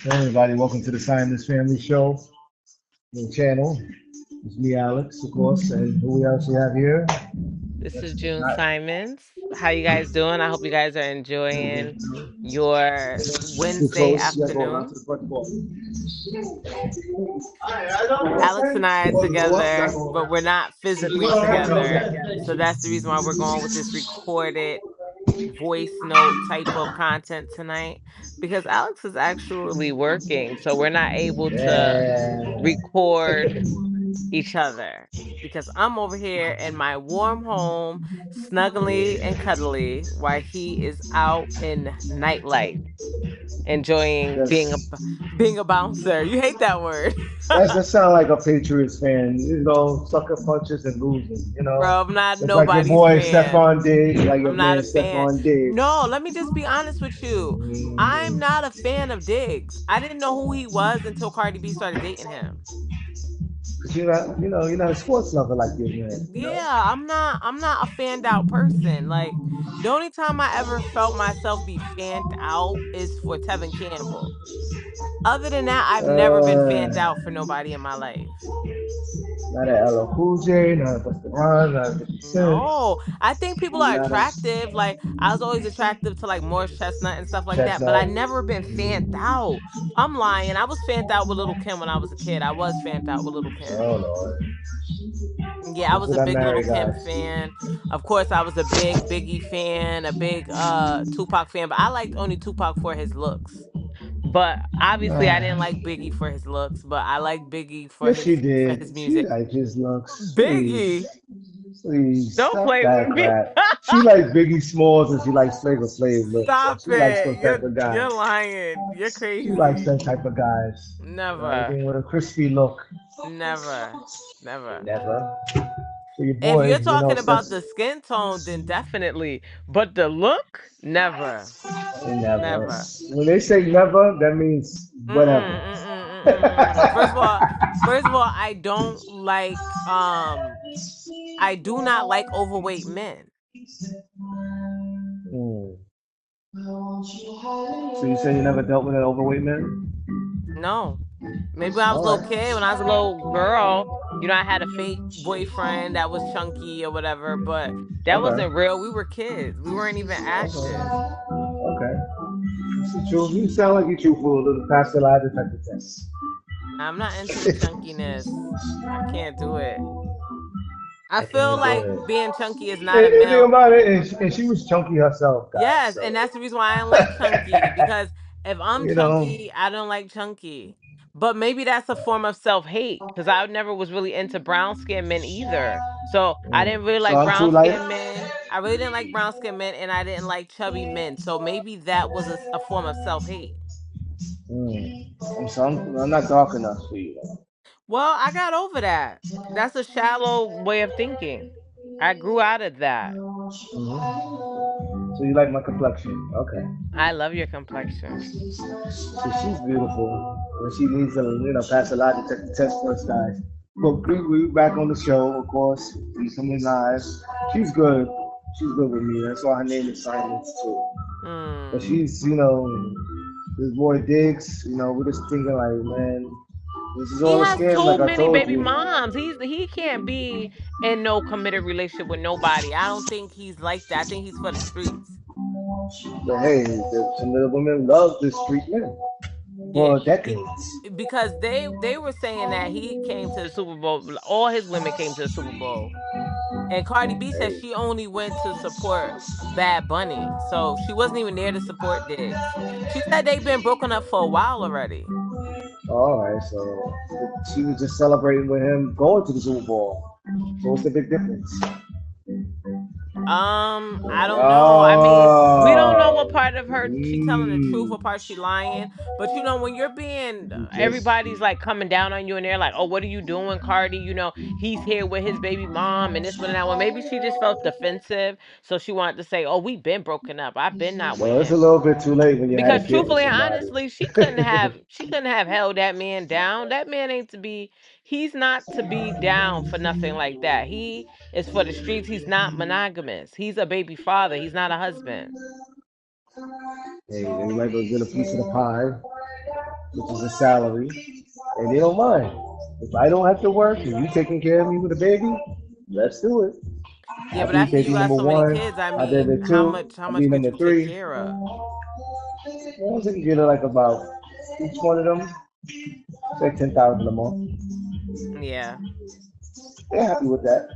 Hey everybody, welcome to the Science Family Show, the channel. It's me, Alex, of course, and who else we have here? This is That's June not Simons. How you guys doing? I hope you guys are enjoying your too Wednesday close. You gotta go around to afternoon. the front door. Alex and I are together, All but we're not physically together. So that's the reason why we're going with this recorded voice note type of content tonight because Alex is actually working. So we're not able to Yeah. record each other because I'm over here in my warm home, snuggly and cuddly, while he is out in nightlife enjoying That's being a bouncer. You hate that word. that sound like a Patriots fan, sucker punches and losing, Bro, I'm not It's like your nobody's boy fan. Stephon Diggs, like your I'm not man a fan. Stephon Diggs. No, let me just be honest with you. I'm Mhm. not a fan of Diggs. I didn't know who he was until Cardi B started dating him. But you're not a sports lover like this, man. Yeah, I'm not a fanned out person. Like the only time I ever felt myself be fanned out is for Tevin Campbell. Other than that, I've never been fanned Uh, out for nobody in my life. Not a LL Cool J, not a Busta Rhymes, not a 50 Cent, No, I think people are not a attractive. Like I was always attractive to like Morris Chestnut and stuff like that, but I Chestnut. never been fanned out. I'm lying. I was fanned out with Little Kim when I was a kid. I was fanned out with Little Kim. Oh Lord, Yeah, I that's was a what I big Little marry, Kim guys. fan. Of course, I was a big Biggie fan, a big Tupac fan, but I liked only Tupac for his looks. But obviously I didn't like Biggie for his looks, but I like Biggie Yes, she for did. his She music. like his looks. Biggie, Please, please don't stop play with that me. crap. She likes Biggie Smalls and she likes Flavor Flav looks. Stop She likes those it. type of You're guys. lying. You're She likes crazy. that type of guys. Never. Anything with a crispy look. Never. Never. Never. So your If you're boy, talking about that's the skin tone, then definitely. But the look? Never. never. Never. When they say never, that means Mm-mm, whatever. mm-mm, mm-mm. First of all, I do not like overweight men. Mm. So you say you never dealt with an overweight man? No. Maybe when I was a All little right. kid, when I was a little girl, I had a fake boyfriend that was chunky or whatever, but that Okay. wasn't real. We were kids. We weren't even active. Okay. Okay. That's true. You sound like you're truthful. A little past the lie detector test. I'm not into the chunkiness. I can't do it. I I can't feel do like it. being chunky is not a And think male. about it, and she was chunky herself, guys. Yes, and that's the reason why I don't like chunky because if I'm You know, chunky, I don't like chunky. But maybe that's a form of self-hate because I never was really into brown skinned men either. So I didn't really so like I'm too brown light. skinned men. I really didn't like brown skinned men and I didn't like chubby men. So maybe that was a form of self-hate. I'm not dark enough for you. Well, I got over that. That's a shallow way of thinking. I grew out of that. So you like my complexion? Okay. I love your complexion. So she's beautiful. And she needs to, pass a lie detector test first, guys. But we back on the show, of course. She's coming live. She's good. She's good with me. That's why her name is Silence too. But Hmm. she's, this boy Diggs. We're just thinking like, man, this is He all a has scam, too like I many told baby you. moms. He can't be in no committed relationship with nobody. I don't think he's like that. I think he's for the streets. But hey, some of the women love this street man Yeah, for he decades. because they were saying that he came to the Super Bowl. All his women came to the Super Bowl, and Cardi B said Hey, she only went to support Bad Bunny, so she wasn't even there to support Diggs. She said they've been broken up for a while already. all right, so she was just celebrating with him going to the Super Bowl. So what's the big difference? I don't know. I mean, we don't know what Oh, part of her she telling the truth, what part she lying. But when you're being, you just everybody's like coming down on you, and they're like, "Oh, what are you doing, Cardi? He's here with his baby mom, and this one and that one." Maybe she just felt defensive, so she wanted to say, "Oh, we've been broken up. I've been not with well, it's a him." little bit too late when you had a Because kid with truthfully and somebody. honestly, she couldn't have held that man down. That man ain't to be he's not to be down for nothing like that. He is for the streets. He's not monogamous. He's a baby father. He's not a husband. Hey, everybody goes get a piece of the pie. which is a salary, and they don't mind. If I don't have to work and you taking care of me with a baby, let's do it. Yeah, I'll but be after you baby got number so many one. kids, I I'll be mean, number two. how I'll be much could number you take three. care of? I think get like about each one of them, say 10,000 a month. Yeah. They're happy with that.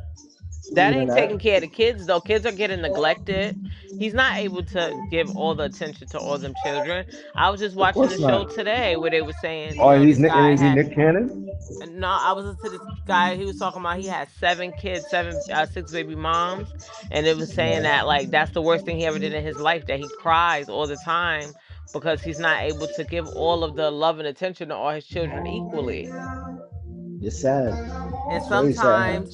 That Even ain't that. taking care of the kids though. Kids are getting neglected. He's not able to give all the attention to all them children. I was just Of watching the course show not. today where they were saying, Oh, he's this Nick, and guy is he had Nick Cannon? no, I was listening to this guy. He was talking about he had 7 kids, six baby moms, and it was saying Yeah. that like that's the worst thing he ever did in his life. That he cries all the time because he's not able to give all of the love and attention to all his children equally. It's sad. And It's very sad. sometimes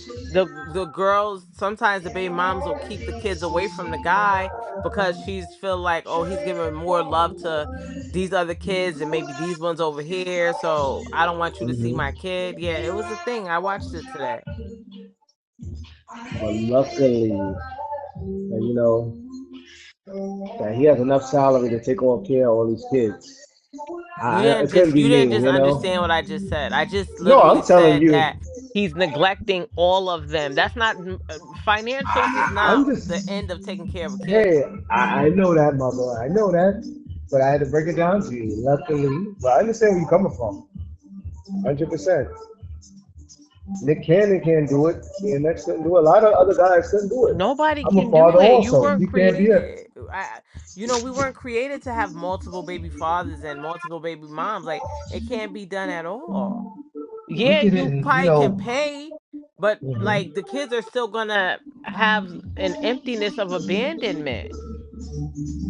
the girls, sometimes the baby moms will keep the kids away from the guy because she's feel like, oh, he's giving more love to these other kids and maybe these ones over here. So I don't want you to see Hmm. my kid. Yeah, it was a thing. I watched it today. But luckily, you know, that he has enough salary to take all care of all these kids. It couldn't be You didn't me, just you know. understand what I just said. I just No, I'm literally telling said you. that he's neglecting all of them. That's not financials is I'm not the just, end of taking care of a kid. hey, I know that, mother. I know that. But I had to break it down to you. Luckily, but I understand where you're coming from. 100%. Nick Cannon can't do it. DMX couldn't do it. A lot of other guys couldn't do it. Nobody I'm a can father do it. You also. weren't You can't be a. created. We weren't created to have multiple baby fathers and multiple baby moms. Like it can't be done at all. We Yeah, you didn't, probably can pay, but like mhm. the kids are still gonna have an emptiness of abandonment.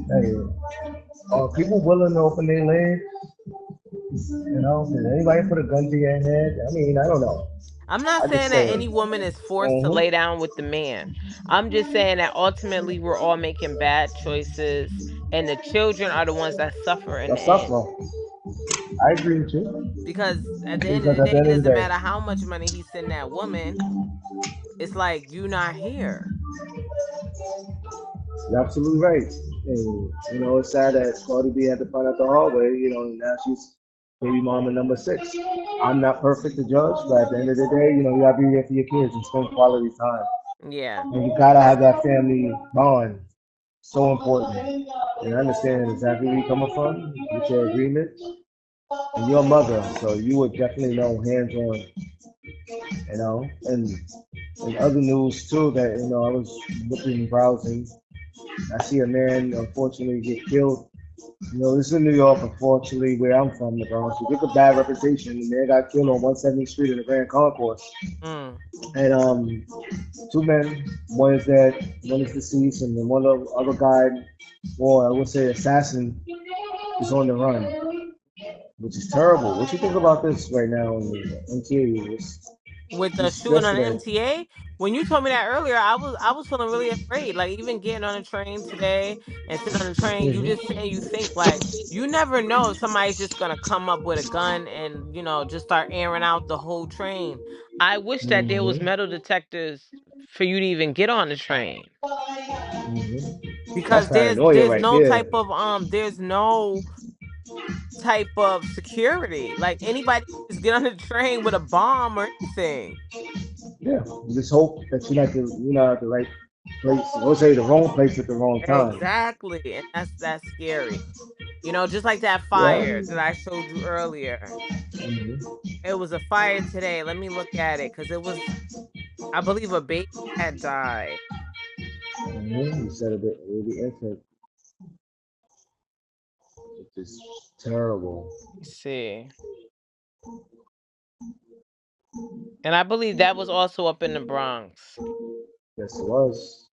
Hey, are people willing to open their legs? You know, did anybody put a gun to your head? I mean, I don't know. I'm not I just saying that say, any woman is forced to mm-hmm, lay down with the man. I'm just saying that ultimately we're all making bad choices and the children are the ones that suffer in the that's end. tough, I agree with you. Because at the end of Because the at day, the it end of the doesn't day, matter how much money he send that woman. It's like you not here. you're absolutely right. And, it's sad that Cardi B had to find out the hard way. Now she's baby mama number six. I'm not perfect to judge, but at the end of the day, you gotta be there for your kids and spend quality time. Yeah. And you gotta have that family bond. So important. And I understand exactly where you're coming from with your agreement. And your mother, so you would definitely know hands on, And other news too that I was looking and browsing. I see a man unfortunately get killed. This is in New York, unfortunately, where I'm from, the Bronx. We get a bad reputation. The man got killed on 170th Street in the Grand Concourse. Mm. And two men, one is dead, one is deceased, and then one other guy, or I would say assassin, is on the run, which is terrible. What you think about this right now in the interior? With the Just shooting on the yesterday. MTA. When you told me that earlier, I was feeling really afraid. Like even getting on a train today and sitting on the train, you just sit and you think like you never know if somebody's just gonna come up with a gun and just start airing out the whole train. I wish that there was Hmm. metal detectors for you to even get on the train Hmm. That's because paranoia right there. there's no type of security. Like anybody can just get on the train with a bomb or anything. Yeah, you just hope that you're not at the right place. Or say the wrong place at the wrong time. Exactly. And that's scary. Just like that Yeah. fire that I showed you earlier. Hmm. It was a fire today. Let me look at it because it was, I believe, a baby had died. You said a bit really infant, which is terrible. Let's see. And I believe that was also up in the Bronx. Yes, it was.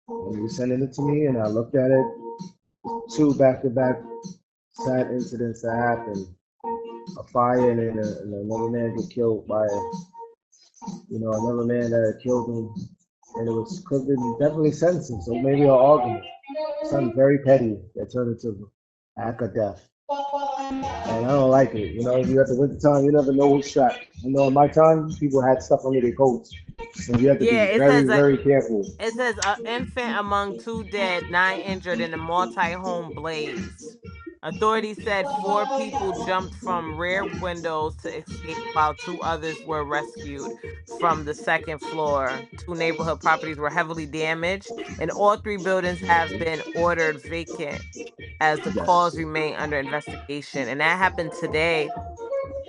When you sending it to me, and I looked at it, two back-to-back sad incidents that happened: a fire, and another man get killed by another man that had killed him, and it was could definitely sentencing. So maybe an argument, something very petty that turned into act of death. And I don't like it. You at the winter time, you never know who's strapped. In my time, people had stuff under their coats, so you have to Yeah, be very, very careful. it says an infant among two dead, 9 injured in a multi-home blaze. Authorities said 4 people jumped from rear windows to escape while 2 others were rescued from the second floor. 2 neighborhood properties were heavily damaged, and all 3 buildings have been ordered vacant as the cause Yes. remain under investigation. And that happened today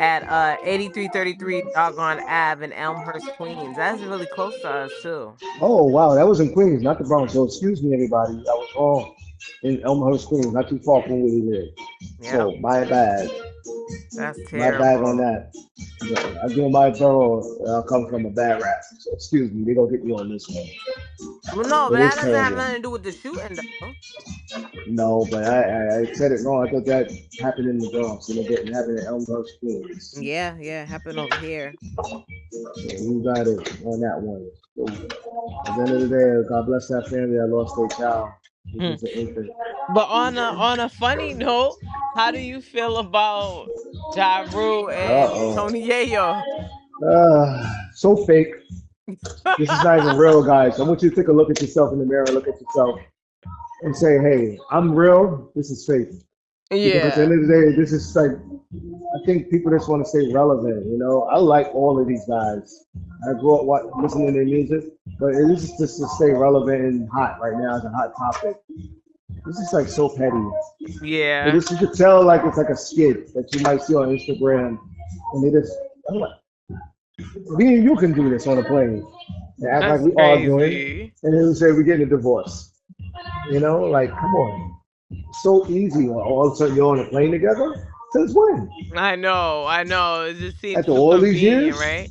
at 8333 Doggone Ave in Elmhurst, Queens. That's really close to us too. Oh wow, that was in Queens, not the Bronx. So excuse me, everybody. I was wrong. In Elmhurst, Queens, not too far from where we live. Yep, So my bad. that's My bad on terrible. that. Yeah, I do my borough. I come from a bad rap. So excuse me, they gonna get me on this one. Well, no, but It that is doesn't have terrible. nothing to do with the shooting, though. No, but I said it wrong. I thought that happened in the Bronx, and it didn't happen in Elmhurst, Queens. Yeah, yeah, it happened over here. So you got it on that one. So at the end of the day, God bless that family that lost their child. He Hmm. was an infant. But on a funny note, how do you feel about Ja Rule Uh and oh. Tony Yayo? So fake. This is not even real, guys. I want you to take a look at yourself in the mirror, look at yourself, and say, hey, I'm real. This is fake. Because at the end Yeah. of the day, this is like, I think people just want to stay relevant. You know, I like all of these guys. I grew up listening to their music, but it is just to stay relevant and hot right now as a hot topic. This is like so petty. It Yeah. is, you could tell like it's like a skit that you might see on Instagram, and they just, I'm like, me and you can do this on a plane and act like That's we arguing, crazy. and then we say we're getting a divorce. You know, like come on, so easy. All of a sudden you're on a plane together. Since when? I know, I know. It just seems After too all these convenient, years, right?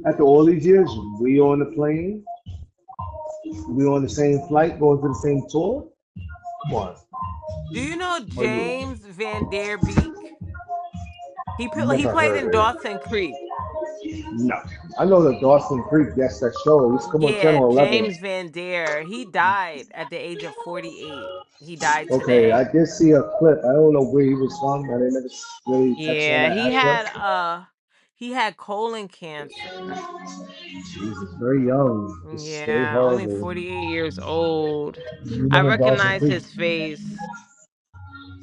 after all these years, we on the plane, we on the same flight, going to the same tour. Come on, Do you know are you? James Van Der Beek? He Never played heard in of it. Dawson Creek. No, I know the Dawson Creek. That's that show. It used to come on Yeah, Channel 11. James Van Der. He died at the age of 48. He died Okay, I today. did see a clip. I don't know where he was from. I didn't ever really touch on Yeah, that aspect. he had colon cancer. Jesus, very young. Just very Yeah, only horrible. 48 years old. You I remember Dawson recognize Creek? his face.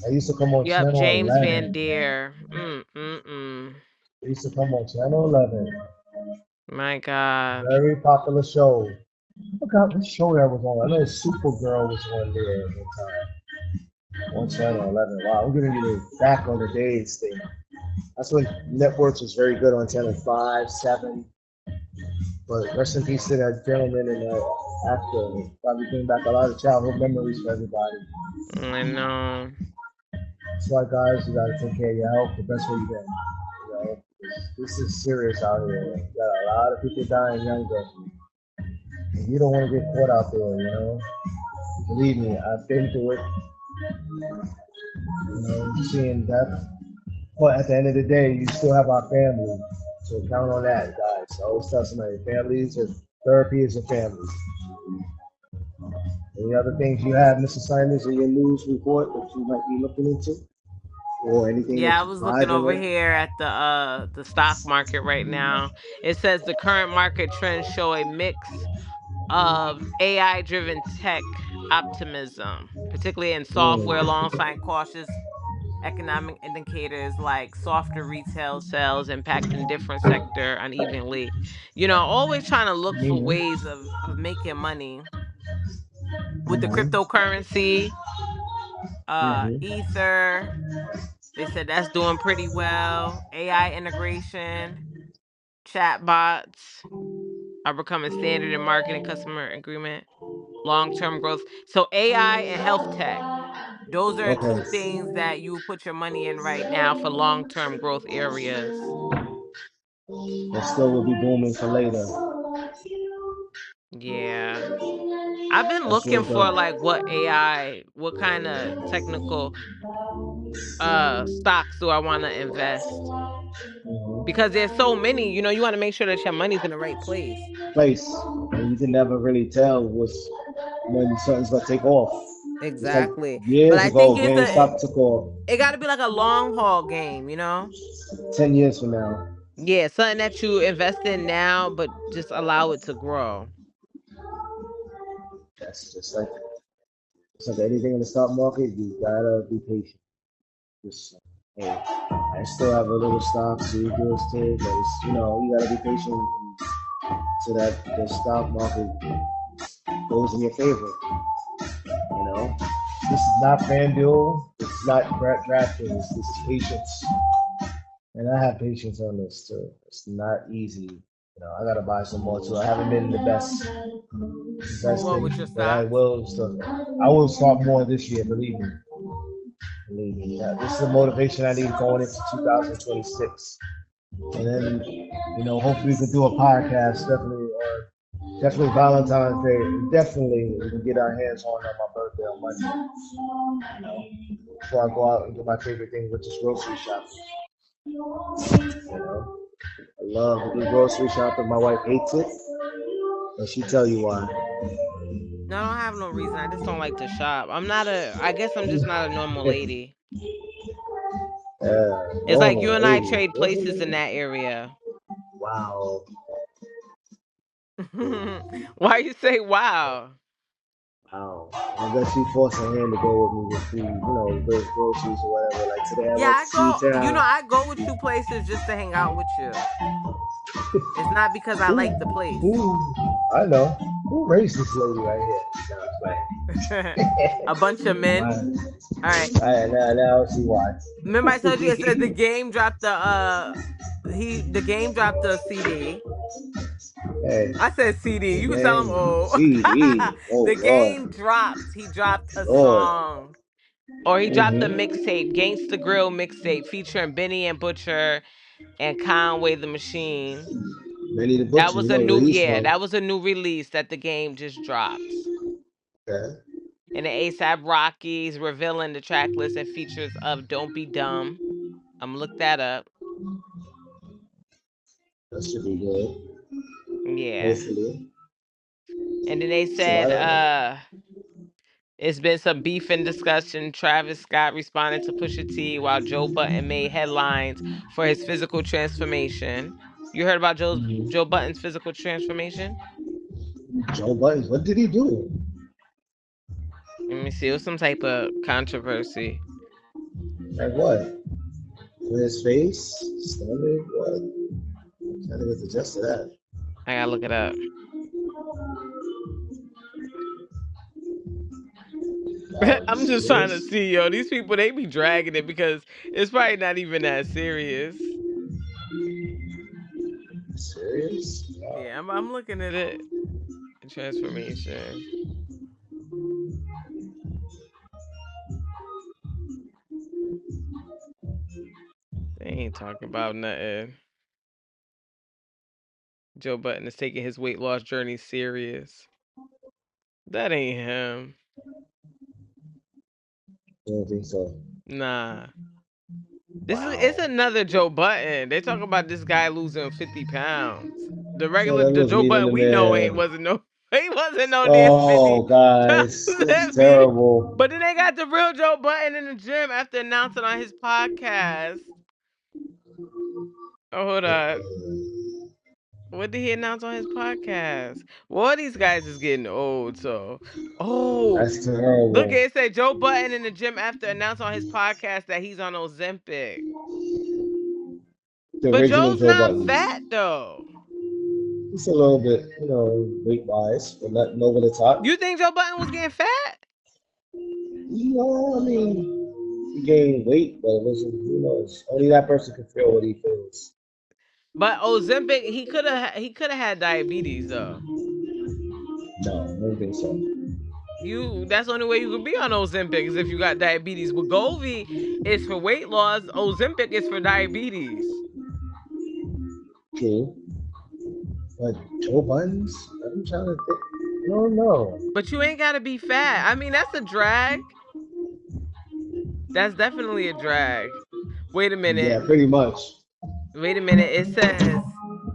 I used to come on Yep, Channel James Van 11. Der. Mm. It used to come on Channel 11. My God. Very popular show. I forgot what show that was on. I know Supergirl was on there at the time. On Channel 11. Wow, we're getting to back on the days thing. That's when networks was very good on Channel 5, 7. But rest in peace to that gentleman and that actor. Probably bring back a lot of childhood memories for everybody. I know. That's why, guys, you gotta take care of your health the best way you can. You know, this is serious out here. You got a lot of people dying younger. And you don't want to get caught out there, you know. Believe me, I've been through it. You know, seeing death. But at the end of the day, you still have our family. So count on that, guys. I always tell somebody, families and therapy is a family. Any other things you have, Mr. Simons, in your news report that you might be looking into? Or anything that Yeah, I you're was looking vibing over with? here at the stock market right now. It says the current market trends show a mix of AI driven tech optimism, particularly in software, Mm, alongside cautious economic indicators like softer retail sales impacting different sector unevenly. Always trying to look for mm-hmm, ways of making money with the mm-hmm, cryptocurrency, mm-hmm. Ether. They said that's doing pretty well. AI integration, chatbots are becoming standard in marketing customer agreement, long term growth. So AI and health tech. Those are Okay. 2 things that you put your money in right now for long term growth areas. That still will be booming for later. Yeah. I've been That's real looking for good. like what kind of technical stocks do I want to invest? Mm-hmm. Because there's so many, you want to make sure that your money's in the right place. Place. And you can never really tell when something's gonna take off. It's like Exactly. But years I think ago, GameStop took off. it got to be like a long haul game. 10 years from now. Yeah, something that you invest in now, but just allow it to grow. That's just like anything in the stock market. You gotta be patient. Just hey, I still have a little stock, so you good still, but it's, you gotta be patient so that the stock market goes in your favor. This is not FanDuel. This is not DraftKings. This is patience, and I have patience on this too. It's not easy. I gotta buy some more too. I haven't been the best What with your patient, but I stocks? will still. I will start more this year. Believe me. Believe me. Yeah, this is the motivation I need going into 2026. And then, hopefully we can do a podcast definitely Valentine's Day. Definitely we can get our hands on my birthday on Monday. Before I go out and do my favorite thing, which is grocery shopping. I love to do grocery shopping. My wife hates it, and she tell you why. No, I don't have no reason. I just don't like to shop. I guess I'm just not a normal lady. It's like you Normal and I lady. trade places in that area. Wow. Why you say wow? Wow. I bet she forced her hand to go with me with food, groceries or whatever. Like today I Yeah, went I to go. C-Town. I go with you places just to hang out with you. It's not because I like the place. I know. Who raised this lady right here? No, A bunch of men. Wow. All right. Now she why. Remember I told you I said the game dropped the game dropped the CD. Hey, I said CD. You can tell him again, oh. CD. Oh The Lord, game dropped. He dropped a Lord. song. Or he dropped the Mm-hmm. mixtape, Gangsta Grill mixtape, featuring Benny and Butcher and Conway the Machine. Benny the That Butcher. was You a know new, where he's yeah, from. that was a new release that the game just dropped. Okay. And the ASAP Rockies revealing the track list and features of Don't Be Dumb. I'm gonna look that up. That should be good. Yeah. Hopefully. And then they So I said, don't. it's been some beef and discussion. Travis Scott responded to Pusha T while Joe Button made headlines for his physical transformation. You heard about Joe Button's physical transformation? Joe Budden. What did he do? Let me see. It was some type of controversy. Like what? For his face, stomach. What? I think it's adjusted that. I gotta look it up. I'm just trying to Serious? see, yo. These people, they be dragging it because it's probably not even that serious. Serious? Wow. Yeah, I'm looking at it. Transformation. They ain't talking about nothing. Joe Button is taking his weight loss journey serious. That ain't him. I don't think so. Nah. It's Wow. another Joe Button. They talk about this guy losing 50 pounds. No, that The was Joe meat in Button the we know ain't man. wasn't no he wasn't no damn Oh, 50 guys, pounds that's heavy. terrible. But then they got the real Joe Button in the gym after announcing on his podcast. Oh, hold on. What did he announce on his podcast? Well, these guys is getting old, so That's look, terrible. it said Joe Button in the gym after announcing on his podcast that he's on Ozempic. The But original Joe's Joe not Button. fat though. It's a little bit, weight wise, but nothing over the top. You think Joe Button was getting fat? I mean, he gained weight, but it wasn't, who knows? Only that person can feel what he feels. But Ozempic, he could have had diabetes though. No, I don't think so. That's the only way you could be on Ozempic is if you got diabetes. Wegovy is for weight loss. Ozempic is for diabetes. True. But Joe Buttons? I'm trying to think. I don't know. But you ain't gotta be fat. I mean, that's a drag. That's definitely a drag. Wait a Yeah, minute. pretty much. Wait a minute. It says,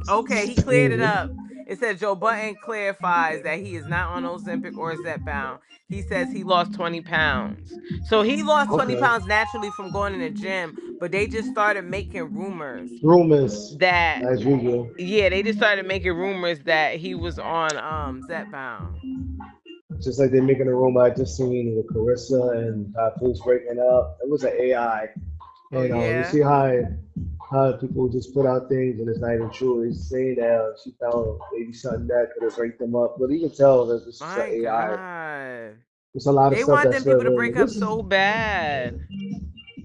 okay, he cleared it Mm-hmm. up. It says Joe Button clarifies that he is not on Ozempic or Zepbound. He says he lost 20 pounds. So he lost 20 Okay. pounds naturally from going in the gym, but they just started making rumors Rumors, that, as usual. yeah, they just started making rumors that he was on Zepbound. Just like they're making a rumor I just seen with Carissa and Papoose breaking up. It was an AI. Oh And you yeah. see how people just put out things and it's not even true. He's saying that she found maybe something that could have break them up, but you can tell that this is My an AI. God. There's a lot of They stuff want that's them people to slithering. break And up this is so bad.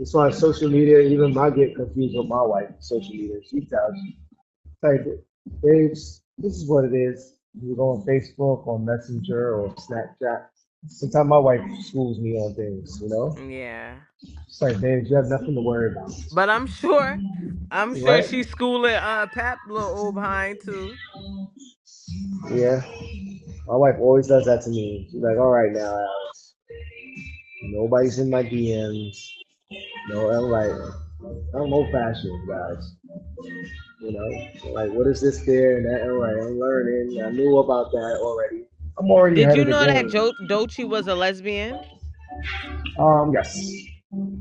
as far as social media. Even I get confused with my wife. Social media. She tells like, babes, this is what it is. You go on Facebook, on Messenger, or Snapchat. Sometimes my wife schools me on things. Yeah. It's like, babes, you have nothing to worry about, But I'm sure right? she's schooling Pap little old behind too. Yeah. My wife always does that to me. She's like, all right now, Alex. Nobody's in my DMs. No, I'm like, I'm old fashioned, guys. Like, what is this there and that? All right, I'm learning. I knew about that already. I'm already Did ahead you of the know that game. Dochi was a lesbian? Yes.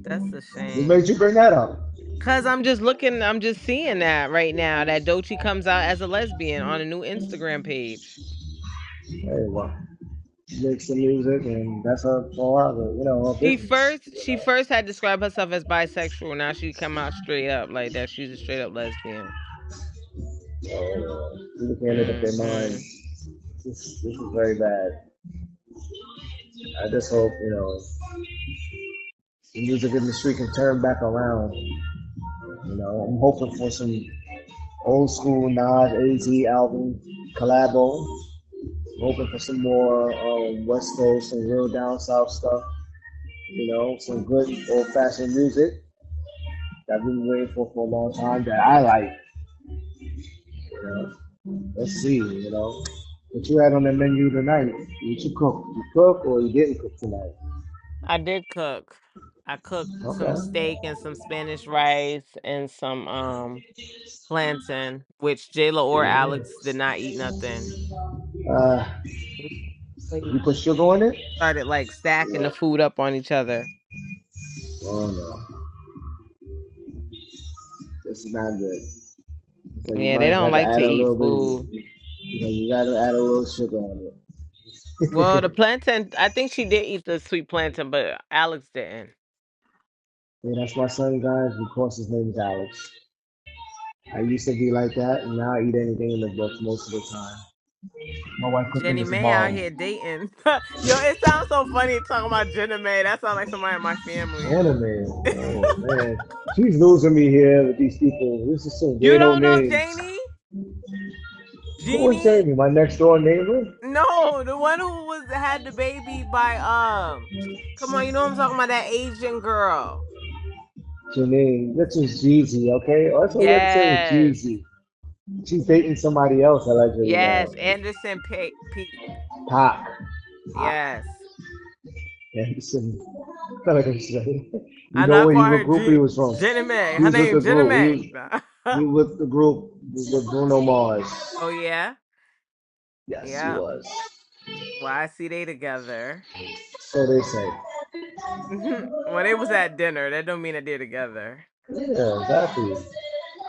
That's a What shame. made you bring that up? Cause I'm just seeing that right now that Dochi comes out as a lesbian on a new Instagram page. Hey, well, make some music, and that's her business. She first had described herself as bisexual. Now she come out straight up like that. She's a straight up lesbian. People can't make up their mind. Hmm. This is very bad. I just hope the music industry can turn back around. I'm hoping for some old school Nas AZ album collabo. Hoping for some more West Coast and real down south stuff. Some good old fashioned music that I've been waiting for a long time that I like. You know, let's see. What you had on the menu tonight? What you cook? You cook or you didn't cook tonight? I did cook. I cooked some Okay. steak and some Spanish rice and some plantain, which Jayla or Alex did not eat nothing. Uh, We you put sugar on it? started like stacking the food up on each other. Oh no, this is not good. So you Yeah, they might don't have to like to add a eat little food. bit. You gotta add a little sugar on Well, it. the plantain, I think she did eat the sweet plantain, but Alex didn't. Yeah, that's my son, guys. Of course, his name is Alex. I used to be like that, and now I eat anything in the books most of the time. My wife cooking Jenny this May out bomb. here dating. Yo, it sounds so funny talking about Jenny May. That sounds like somebody in my family. Anime. Oh man, she's losing me here with these people. This is some You weirdo don't know names. Janie? Who was Jeannie? Jamie? My next door neighbor? No, the one who was had the baby by come on, you know what I'm talking about, that Asian girl. Janine. This is Jeezy, okay? That's all you have to say was Yes. Jeezy. She's dating somebody else allegedly now. Yes, Anderson Pete. Pac. Pac. Yes. Anderson. I feel like I'm saying. You I'm know not what calling her group he was from? Jenny May. He Her was with name the Jenny group. May. He was with the group with Bruno Mars. Oh yeah? Yes, he Yeah. was. Well, I see they together. So they say. When they was at dinner, that don't mean that they're together. Yeah, exactly.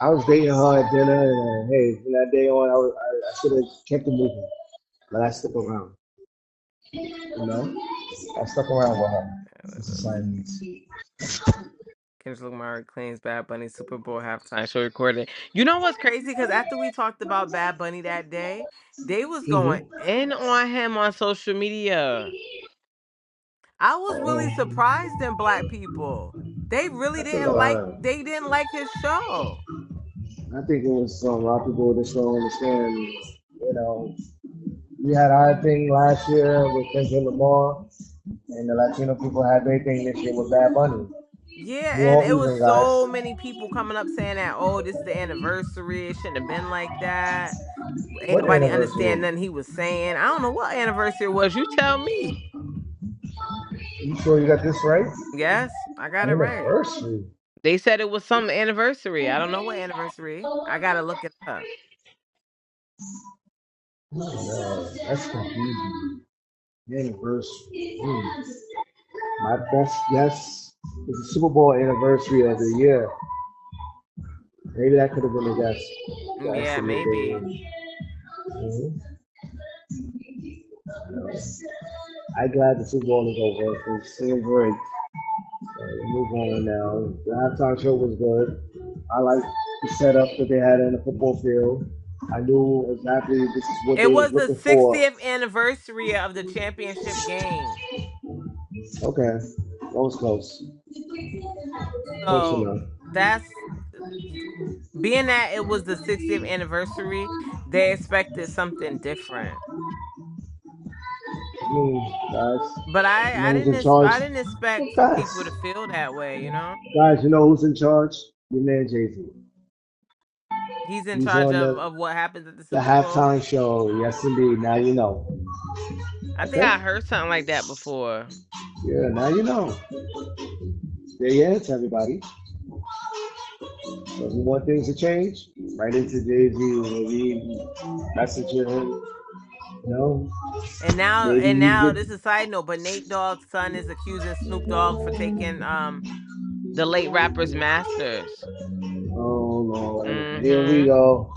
I was dating her at dinner, and hey, from that day on, I should have kept it moving, but I stuck around. I stuck around with her. It's a silence. Kendrick Lamar claims Bad Bunny Super Bowl halftime show recorded. You know what's crazy? Because after we talked about Bad Bunny that day, they was going Mm-hmm. in on him on social media. I was really surprised in black people. They really I think a lot of, they didn't like his show. I think it was a lot of people just don't understand. We had our thing last year with Kendrick Lamar, and the Latino people had their thing this year with Bad Bunny. Yeah, We and all it was even, guys. so many people coming up saying that, oh, this is the anniversary. It shouldn't have been like that. Ain't What nobody understand anniversary? nothing he was saying. I don't know what anniversary it was. You tell me. You sure you got this right? Yes, I got it right. Anniversary. They said it was some anniversary. I don't know what anniversary. I gotta look it up. Oh, no, that's confusing. Anniversary. My best guess is the Super Bowl anniversary of the year. Maybe that could have been the guess. The Yeah, estimate they maybe. used. Mhm. I'm glad the Super Bowl is over. It's still great. Move on now. The halftime show was good. I like the setup that they had on the football field. I knew exactly this is what It they was was the looking for. 60th anniversary of the championship game. Okay, that was close. Close So enough. that's being that it was the 60th anniversary, they expected something different. Guys, But you know who's in charge? I didn't expect for Guys, people to feel that way, you know? guys, you know who's in charge? Your man Jay Z. He's in He's charge on of what happens at the the Super Bowl. halftime show. Yes, indeed. Now you know. I think Okay. I heard something like that before. Yeah, now you know. There you answer, everybody. So if you want things to change, right into Jay Z, maybe message him. No, maybe And you now get. this is a side note, but Nate Dogg's son is accusing Snoop Dogg for taking the late rapper's masters. Oh Lord, here we Mm-hmm. go.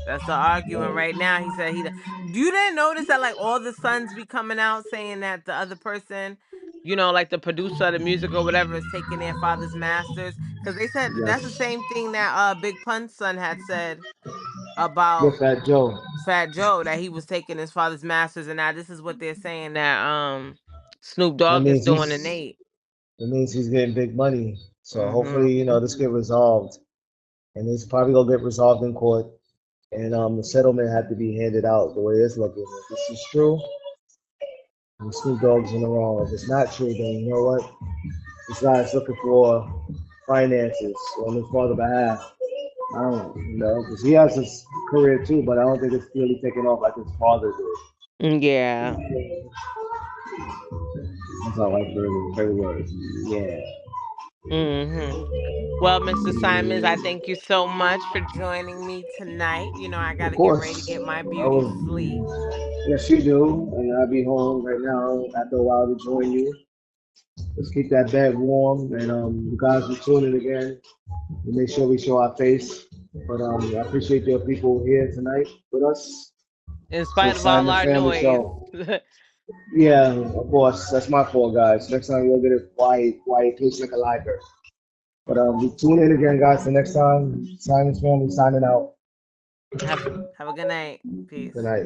That's the arguing Oh, right now. He said you didn't notice that like all the sons be coming out saying that the other person, you know, like the producer of the music or whatever, is taking their father's masters. Because they said that's the yes. same thing that Big Pun's son had said With about that Joe. Fat Joe, that he was taking his father's masters, and now this is what they're saying that Snoop That Dogg is means doing to he's. Nate. That means he's getting big money. So Mm-hmm. hopefully, this get resolved, and it's probably gonna get resolved in court. And the settlement had to be handed out the way it's looking. If this is true, and Snoop Dogg's in the wrong. If it's not true, then you know what? This guy's looking for finances on his father's behalf. I don't know, because he has his career too, but I don't think it's really taking off like his father Yeah. did. That's all I really, very words. Yeah. Mm-hmm. Well, Mr. Simons, I thank you so much for joining me tonight. You know, I got Of to get ready to course. get my I beauty was, sleep. yes, you do. And I'll be home right now after a while to join you. Let's keep that bed warm. And you guys will tune in again. We make sure we show our face. But I appreciate your people here tonight with us. In So spite of all Simon our Family noise. Show. Yeah, of course. That's my fault, guys. Next time we'll get a quiet place like a library. But we tune in again, guys. The next time, Simon's Family signing out. have a good night. Good Peace. night.